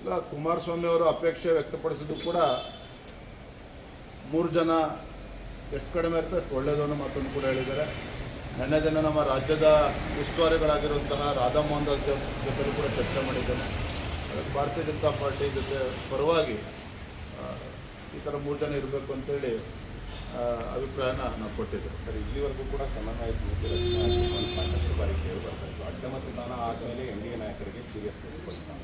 ಇಲ್ಲ, ಕುಮಾರಸ್ವಾಮಿ ಅವರು ಅಪೇಕ್ಷೆ ವ್ಯಕ್ತಪಡಿಸಿದ್ದು ಕೂಡ 3 ಜನ ಎಷ್ಟು ಕಡಿಮೆ ಇರ್ತದೆ ಅಷ್ಟು ಒಳ್ಳೆಯದು ಅನ್ನೋ ಮಾತನ್ನು ಕೂಡ ಹೇಳಿದ್ದಾರೆ. ನೆನ್ನೆ ದಿನ ನಮ್ಮ ರಾಜ್ಯದ ಉಸ್ತುವಾರಿಗಳಾಗಿರುವಂತಹ ರಾಧಾ ಮೋಹನ್ ದಾಸ್ ಜೊತೆ ಕೂಡ ಚರ್ಚೆ ಮಾಡಿದ್ದೇನೆ. ಅದಕ್ಕೆ ಭಾರತೀಯ ಜನತಾ ಪಾರ್ಟಿ ಜೊತೆ ಪರವಾಗಿ ಈ ಥರ 3 ಜನ ಇರಬೇಕು ಅಂತೇಳಿ ಅಭಿಪ್ರಾಯನ ನಾವು ಕೊಟ್ಟಿದ್ದೆ. ಸರ್, ಇಲ್ಲಿವರೆಗೂ ಕೂಡ ಸಮನ್ವಯ ಸಮಿತಿ ರಚನೆ ಆಗಿ ಸಾಕಷ್ಟು ಬಾರಿ ಕೇಳಿ ಬರ್ತಾ ಇತ್ತು. ಅಡ್ಡ ಮತದಾನ ಆದಮೇಲೆ ಎನ್ಡಿಎ ನಾಯಕರಿಗೆ ಸೀರಿಯಸ್ನೆಸ್ ಕೊಡ್ತಾರೆ.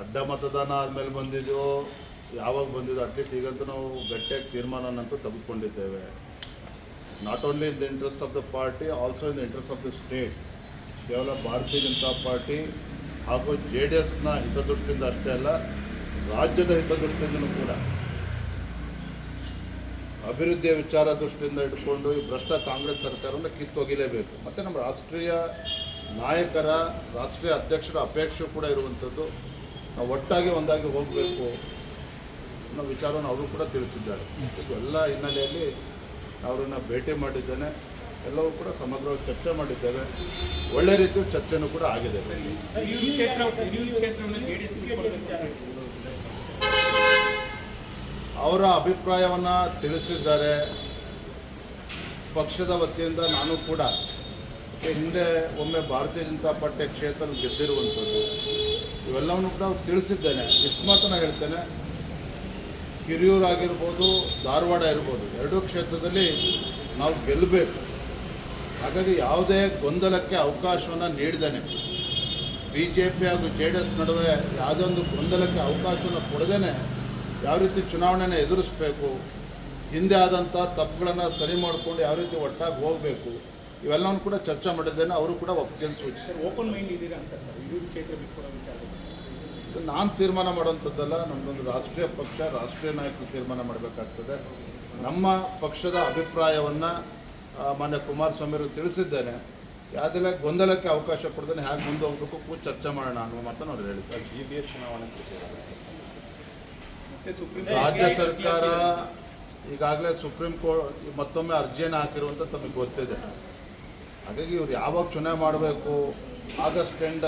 ಅಡ್ಡ ಮತದಾನ ಆದಮೇಲೆ ಬಂದಿದ್ದೋ ಯಾವಾಗ ಬಂದಿದ್ದು, ಅಟ್ಲೀಸ್ಟ್ ಈಗಂತೂ ನಾವು ಗಟ್ಟಿಯಾಗಿ ತೀರ್ಮಾನನಂತೂ ತೆಗೆದುಕೊಂಡಿದ್ದೇವೆ. Not only in the interest of the party, also in the interest of the state. ಕೇವಲ ಭಾರತೀಯ ಜನತಾ ಪಾರ್ಟಿ ಹಾಗೂ JDSನ ಹಿತದೃಷ್ಟಿಯಿಂದ ಅಷ್ಟೇ ಅಲ್ಲ, ರಾಜ್ಯದ ಹಿತದೃಷ್ಟಿಯಿಂದಲೂ ಕೂಡ ಅಭಿವೃದ್ಧಿಯ ವಿಚಾರ ದೃಷ್ಟಿಯಿಂದ ಇಟ್ಕೊಂಡು ಈ ಭ್ರಷ್ಟ ಕಾಂಗ್ರೆಸ್ ಸರ್ಕಾರವನ್ನು ಕಿತ್ತೊಗಿಲೇಬೇಕು. ಮತ್ತು ನಮ್ಮ ರಾಷ್ಟ್ರೀಯ ನಾಯಕರ, ರಾಷ್ಟ್ರೀಯ ಅಧ್ಯಕ್ಷರ ಅಪೇಕ್ಷೆ ಕೂಡ ಇರುವಂಥದ್ದು, ನಾವು ಒಟ್ಟಾಗಿ ಒಂದಾಗಿ ಹೋಗಬೇಕು ಅನ್ನೋ ವಿಚಾರವನ್ನು ಅವರು ಕೂಡ ತಿಳಿಸಿದ್ದಾರೆ. ಎಲ್ಲ ಹಿನ್ನೆಲೆಯಲ್ಲಿ ಅವರನ್ನು ಭೇಟಿ ಮಾಡಿದ್ದೇನೆ, ಎಲ್ಲವೂ ಕೂಡ ಸಮಗ್ರವಾಗಿ ಚರ್ಚೆ ಮಾಡಿದ್ದೇವೆ. ಒಳ್ಳೆ ರೀತಿಯ ಚರ್ಚೆನೂ ಕೂಡ ಆಗಿದೆ. ಅವರ ಅಭಿಪ್ರಾಯವನ್ನು ತಿಳಿಸಿದ್ದಾರೆ. ಪಕ್ಷದ ವತಿಯಿಂದ ನಾನು ಕೂಡ ಹಿಂದೆ ಒಮ್ಮೆ ಭಾರತೀಯ ಜನತಾ ಪಾರ್ಟಿ ಕ್ಷೇತ್ರ ಗೆದ್ದಿರುವಂಥದ್ದು, ಇವೆಲ್ಲವನ್ನು ಕೂಡ ಅವ್ರು ತಿಳಿಸಿದ್ದೇನೆ. ಇಷ್ಟು ಮಾತನ್ನು ಹೇಳ್ತೇನೆ, ಹಿರಿಯೂರು ಆಗಿರ್ಬೋದು, ಧಾರವಾಡ ಇರ್ಬೋದು, ಎರಡೂ ಕ್ಷೇತ್ರದಲ್ಲಿ ನಾವು ಗೆಲ್ಲಬೇಕು. ಹಾಗಾಗಿ ಯಾವುದೇ ಗೊಂದಲಕ್ಕೆ ಅವಕಾಶವನ್ನು ನೀಡಿದ್ದೇನೆ. BJP ಹಾಗೂ JDS ನಡುವೆ ಯಾವುದೇ ಒಂದು ಗೊಂದಲಕ್ಕೆ ಅವಕಾಶವನ್ನು ಕೊಡದೇನೆ ಯಾವ ರೀತಿ ಚುನಾವಣೆಯನ್ನು ಎದುರಿಸಬೇಕು, ಹಿಂದೆ ಆದಂಥ ತಪ್ಪುಗಳನ್ನು ಸರಿ ಮಾಡಿಕೊಂಡು ಯಾವ ರೀತಿ ಒಟ್ಟಾಗಿ ಹೋಗಬೇಕು, ಇವೆಲ್ಲವನ್ನು ಕೂಡ ಚರ್ಚೆ ಮಾಡಿದ್ದೇನೆ. ಅವರು ಕೂಡ ಒಪ್ಪಿಗೆ ಸೂಚಿಸಿದ್ದಾರೆ. ಓಪನ್ ಮೈಂಡ್ ಇದ್ದೀರಾ ಅಂತ ಸರ್, ಇದು ಕ್ಷೇತ್ರ ಬಿಟ್ಕೊಡೋ ವಿಚಾರ ಇದು ನಾನು ತೀರ್ಮಾನ ಮಾಡುವಂಥದ್ದಲ್ಲ. ನಮ್ಮದೊಂದು ರಾಷ್ಟ್ರೀಯ ಪಕ್ಷ, ರಾಷ್ಟ್ರೀಯ ನಾಯಕರು ತೀರ್ಮಾನ ಮಾಡಬೇಕಾಗ್ತದೆ. ನಮ್ಮ ಪಕ್ಷದ ಅಭಿಪ್ರಾಯವನ್ನು ಮಾನ್ಯ ಕುಮಾರಸ್ವಾಮಿ ಅವರು ತಿಳಿಸಿದ್ದೇನೆ. ಯಾವುದೆಲ್ಲ ಗೊಂದಲಕ್ಕೆ ಅವಕಾಶ ಕೊಡದೇನೆ ಹೇಗೆ ಮುಂದೆ ಹೋಗಬೇಕು ಕೂಡ ಚರ್ಚೆ ಮಾಡೋಣ ಅನ್ನುವ ಮಾತನ್ನು ಅವ್ರು ಹೇಳಿದ್ದಾರೆ. GBA ಚುನಾವಣೆ ರಾಜ್ಯ ಸರ್ಕಾರ ಈಗಾಗಲೇ ಸುಪ್ರೀಂ ಕೋರ್ಟ್ ಮತ್ತೊಮ್ಮೆ ಅರ್ಜಿಯನ್ನು ಹಾಕಿರುವಂಥ ತಮಗೆ ಗೊತ್ತಿದೆ. ಹಾಗಾಗಿ ಇವ್ರು ಯಾವಾಗ ಚುನಾವಣೆ ಮಾಡಬೇಕು, ಆಗಸ್ಟ್ ಎಂಡ್